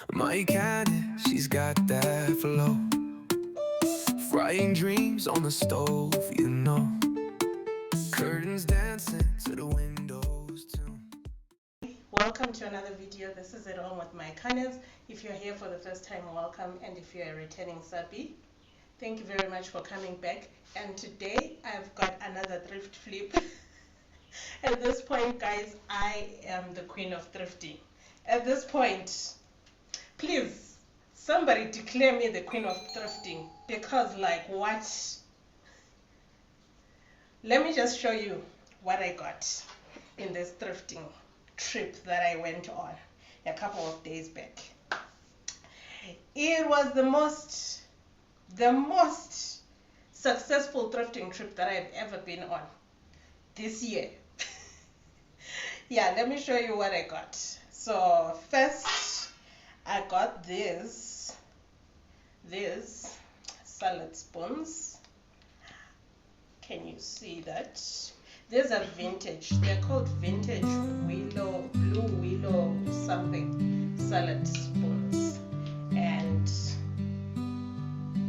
MaiKanez, she's got that flow. Frying dreams on the stove, you know. Curtains dancing to the windows too. Welcome to another video. This is At Home with MaiKanez. If you're here for the first time, welcome, and if you're a returning subby, thank you very much for coming back. And today I've got another thrift flip. At this point, guys, I am the queen of thrifting. At this point, please, somebody declare me the queen of thrifting, because like what? Let me just show you what I got in this thrifting trip that I went on a couple of days back. It was the most successful thrifting trip that I've ever been on this year. Yeah, let me show you what I got. So first, I got these salad spoons. Can you see that? These are vintage. They're called vintage blue willow something salad spoons, and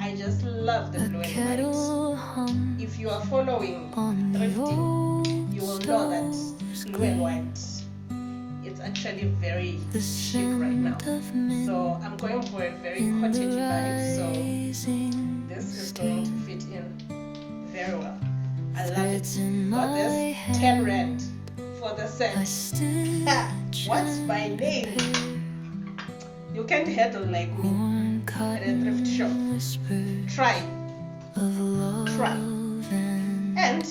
I just love the blue and white. If you are following thrifting, you will know that blue and white, it's actually very chic right now. So I'm going for a very cottage vibe, so this is going to fit in very well. I love it. Got this 10 rand for the set. What's my name? You can't handle like me at a thrift shop. Try. And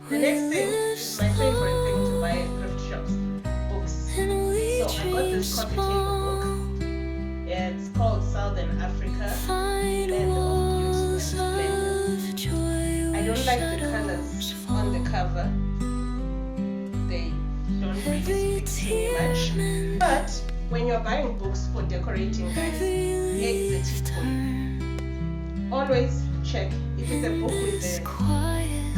the next thing is my favorite thing to buy at thrift shops: books. So I got this coffee table book. It's called Southern Africa, Land of Beauty and Splendor. I don't like the colors on the cover. They don't really speak to me much. But when you're buying books for decorating, guys, here is a tip for you. Always check if it's a book with a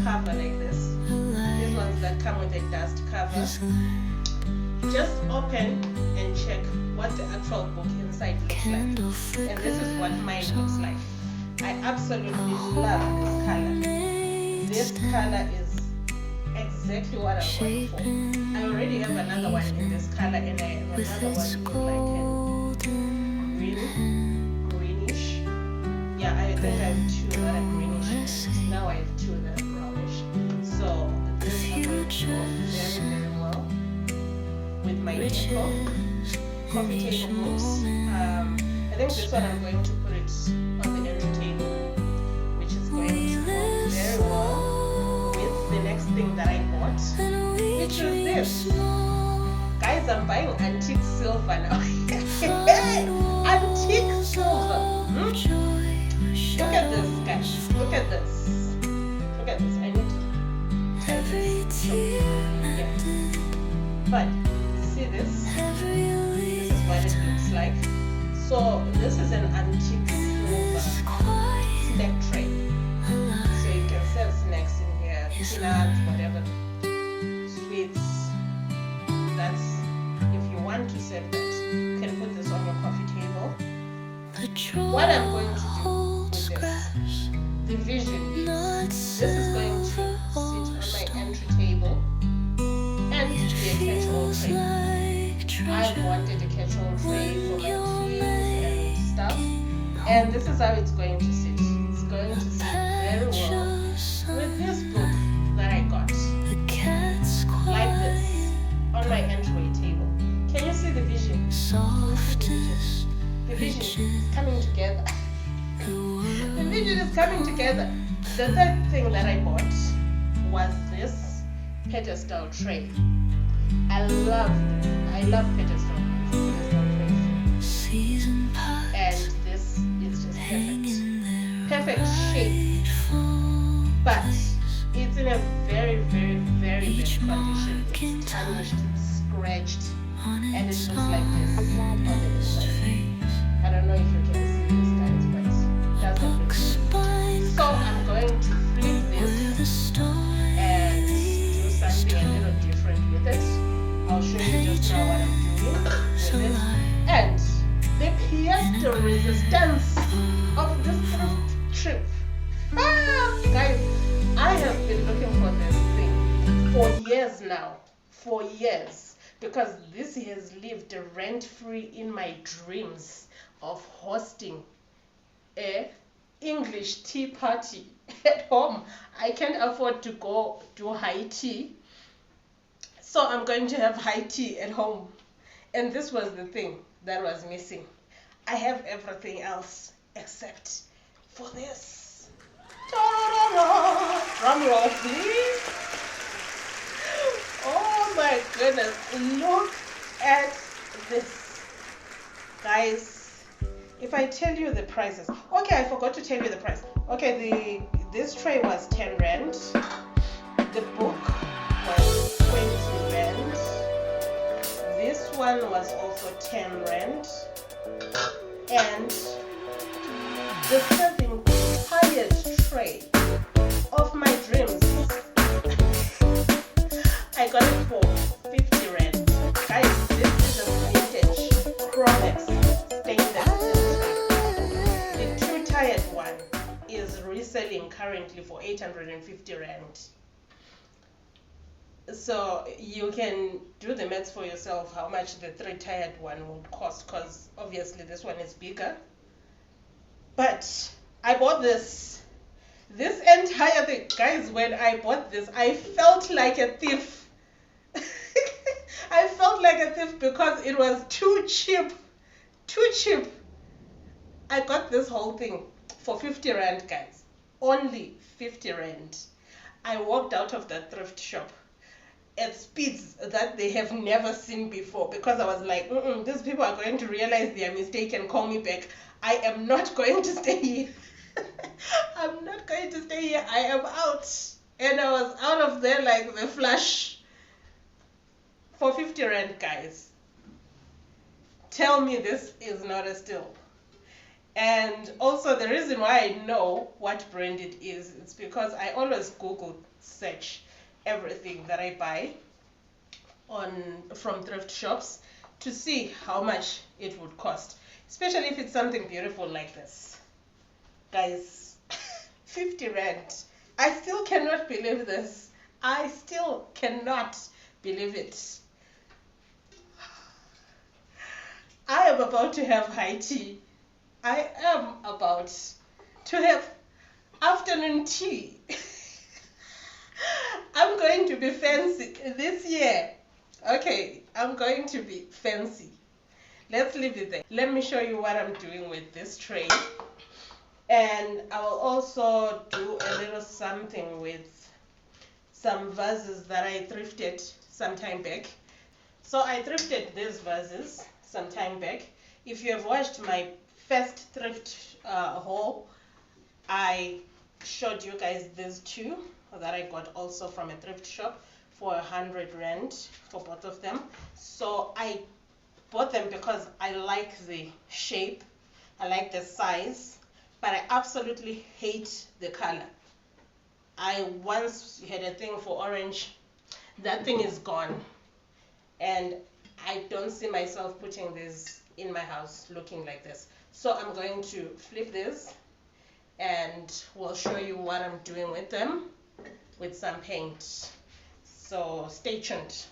cover like this. These ones that come with a dust cover. Just open and check what the actual book inside looks like. And this is what mine looks like. I absolutely love this color. This color is exactly what I'm going for. I already have another one in this color, and I have another one in like a greenish. Yeah, I think I have two that are greenish. Now I have two that are brownish. So this is going to go very, very well with my decor coffee table books. I think this one I'm going to put it on the end table, which is going to go very well with the next thing that I bought, which is this. Guys, I'm buying antique silver now. Antique silver. Look at this, guys. Look at this. Look at this. I need to try this. Yeah. But see this? This is what it looks like. So this is an antique silver snack tray. So you can serve snacks in here, peanuts, whatever, sweets. That's, if you want to serve that, you can put this on your coffee table. What I'm going to do with this, the vision is, this is going to sit on my entry table and be a catch-all tray. I wanted a catch-all tray for my keys and stuff, and this is how it's going to sit. It's going to sit very well with this book that I got, like this, on my entry table. Can you see the vision? The vision is coming together. The vision is coming together. The third thing that I bought was this pedestal tray. I love pedestal trays. And this is just perfect. Perfect shape. But it's in a very, very, very bad condition. It's tarnished, it's scratched, and it looks like this on the inside. I don't know if you can see this, guys, but it doesn't look good. So I'm going to flip this and do something a little different with it. I'll show you just now what I'm doing. the resistance of this thrift trip. Guys, I have been looking for this thing for years now. For years. Because this has lived rent-free in my dreams of hosting a English tea party at home. I can't afford to go do high tea, so I'm going to have high tea at home. And this was the thing that was missing. I have everything else except for this. Ta-da-da-da. Drum roll, please. Oh my goodness, look at this. Guys, if I tell you the prices. Okay, I forgot to tell you the price. Okay, this tray was 10 rand. The book was 20 rand. This one was also 10 rand. And the serving tired tray of my dreams, I got it for 50 rand. Guys, this is a vintage Chromex stainless steel tray. The two tired one is reselling currently for 850 rand. So you can do the maths for yourself how much the three tired one would cost, because obviously this one is bigger. But I bought this entire thing. Guys, when I bought this, I felt like a thief. I felt like a thief because it was too cheap. Too cheap. I got this whole thing for 50 rand, guys. Only 50 rand. I walked out of that thrift shop at speeds that they have never seen before, because I was like, these people are going to realize their mistake and call me back. I am not going to stay here. I'm not going to stay here. I am out. And I was out of there like the flash for 50 rand, guys. Tell me this is not a steal. And also the reason why I know what brand it is, it's because I always Google search everything that I buy from thrift shops to see how much it would cost, especially if it's something beautiful like this. Guys, 50 rand. I still cannot believe this. I still cannot believe it. I am about to have high tea. I am about to have afternoon tea. I'm going to be fancy this year. Okay, I'm going to be fancy. Let's leave it there. Let me show you what I'm doing with this tray. And I will also do a little something with some vases that I thrifted some time back. So I thrifted these vases some time back. If you have watched my first thrift haul, I showed you guys these two that I got also from a thrift shop for 100 rand for both of them. So I bought them because I like the shape, I like the size, but I absolutely hate the color. I once had a thing for orange. That thing is gone, and I don't see myself putting this in my house looking like this. So I'm going to flip this and we'll show you what I'm doing with them with some paint. So stay tuned.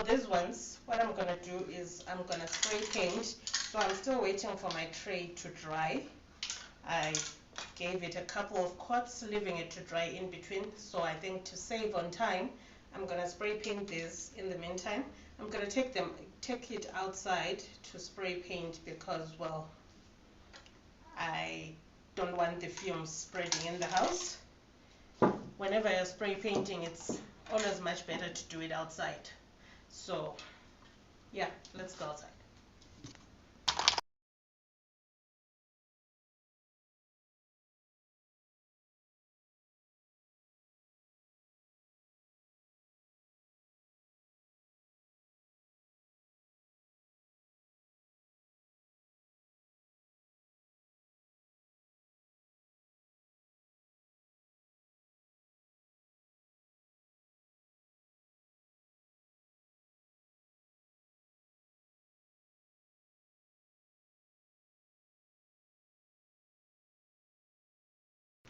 for these ones, what I'm gonna do is I'm gonna spray paint. So I'm still waiting for my tray to dry. I gave it a couple of coats, leaving it to dry in between. So I think to save on time, I'm gonna spray paint this in the meantime. I'm gonna take it outside to spray paint because, well, I don't want the fumes spreading in the house. Whenever you're spray painting, it's always much better to do it outside. So yeah, let's go outside.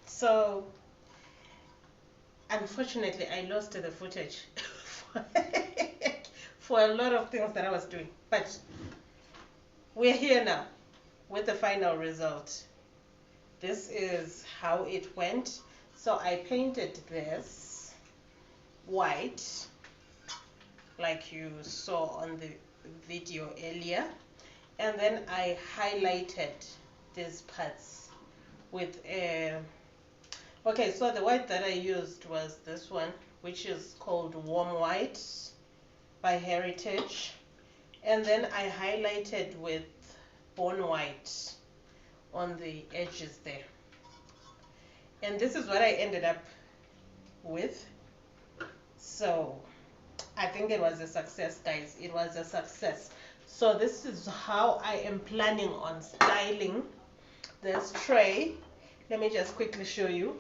So unfortunately, I lost the footage for a lot of things that I was doing, but we're here now with the final result. This is how it went. So I painted this white like you saw on the video earlier, and then I highlighted these parts with a okay, so the white that I used was this one, which is called Warm White by Heritage. And then I highlighted with Bone White on the edges there. And this is what I ended up with. So I think it was a success, guys. It was a success. So this is how I am planning on styling this tray. Let me just quickly show you.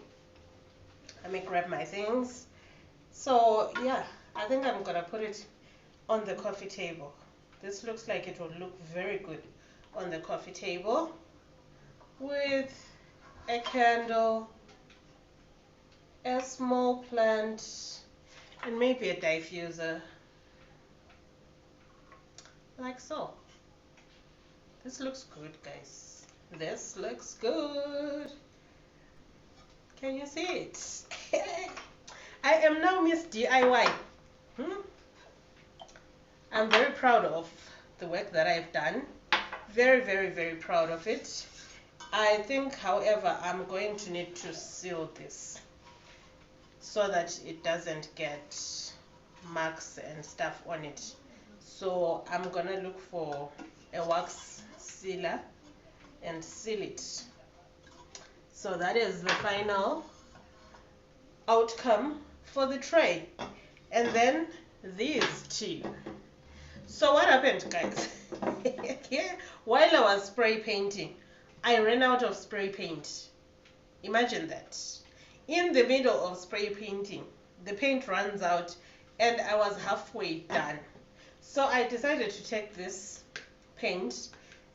Let me grab my things. So yeah, I think I'm gonna put it on the coffee table. This looks like it will look very good on the coffee table with a candle, a small plant, and maybe a diffuser, like so. This looks good, guys. This looks good. Can you see it? I am now Miss DIY. I'm very proud of the work that I've done. Very, very, very proud of it. I think, however, I'm going to need to seal this so that it doesn't get marks and stuff on it. So I'm gonna look for a wax sealer and seal it. So that is the final outcome for the tray. And then these two. So what happened, guys? While I was spray painting, I ran out of spray paint. Imagine that. In the middle of spray painting, the paint runs out and I was halfway done. So I decided to take this paint,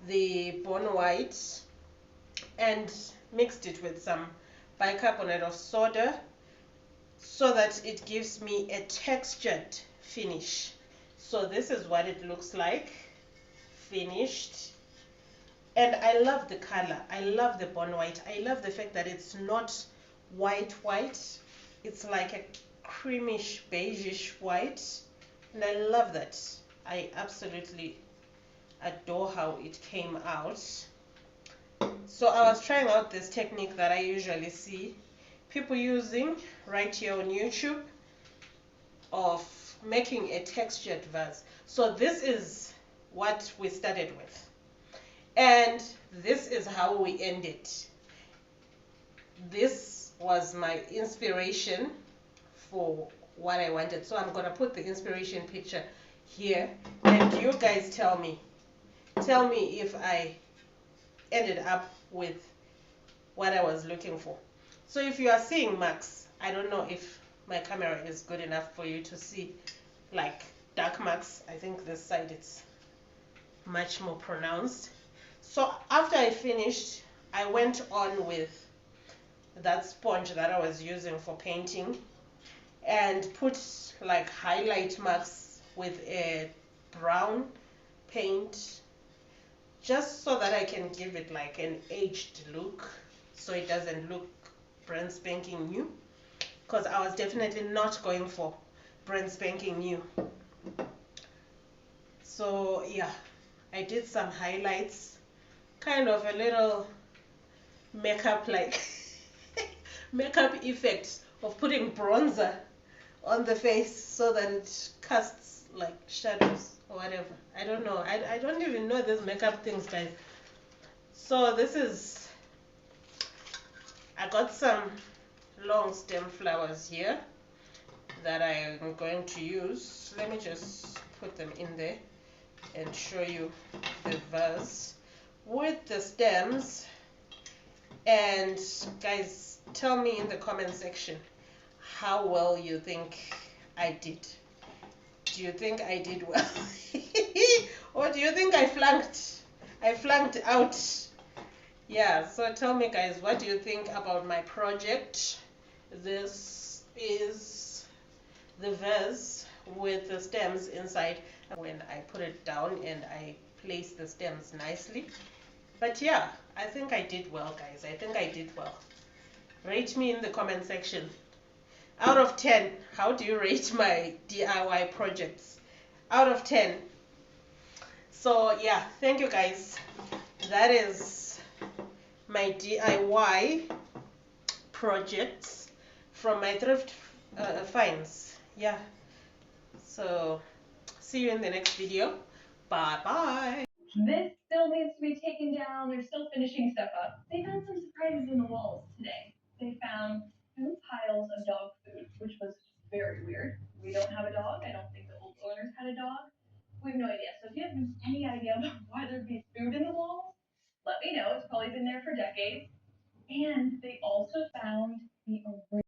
the Bone White, and mixed it with some bicarbonate of soda so that it gives me a textured finish. So this is what it looks like, finished. And I love the color. I love the Bone White. I love the fact that it's not white. It's like a creamish, beigeish white. And I love that. I absolutely adore how it came out. So I was trying out this technique that I usually see people using right here on YouTube of making a textured vase. So this is what we started with. And this is how we ended. This was my inspiration for what I wanted. So I'm going to put the inspiration picture here. And you guys tell me if I ended up with what I was looking for. So if you are seeing marks, I don't know if my camera is good enough for you to see like dark marks. I think this side it's much more pronounced. So after I finished, I went on with that sponge that I was using for painting and put like highlight marks with a brown paint, just so that I can give it like an aged look, so it doesn't look brand spanking new, because I was definitely not going for brand spanking new. So yeah, I did some highlights, kind of a little makeup like makeup effect of putting bronzer on the face so that it casts like shadows or whatever. I don't know. I don't even know these makeup things, guys. So this is, I got some long stem flowers here that I'm going to use. Let me just put them in there and show you the vase with the stems. And guys, tell me in the comment section how well you think I did. Do you think I did well? Or do you think I flunked? I flunked out. Yeah, so tell me guys, what do you think about my project? This is the vase with the stems inside. When I put it down and I place the stems nicely. But yeah, I think I did well, guys. I think I did well. Rate me in the comment section. Out of 10, how do you rate my DIY projects? Out of 10. So yeah, thank you guys. That is my DIY projects from my thrift finds. Yeah. So see you in the next video. Bye bye. This still needs to be taken down. They're still finishing stuff up. They found some surprises in the walls today. They found 2 piles of dog food, which was very weird. We don't have a dog. I don't think the old owners had a dog. We have no idea. So if you have any idea about why there'd be food in the walls, let me know. It's probably been there for decades. And they also found the original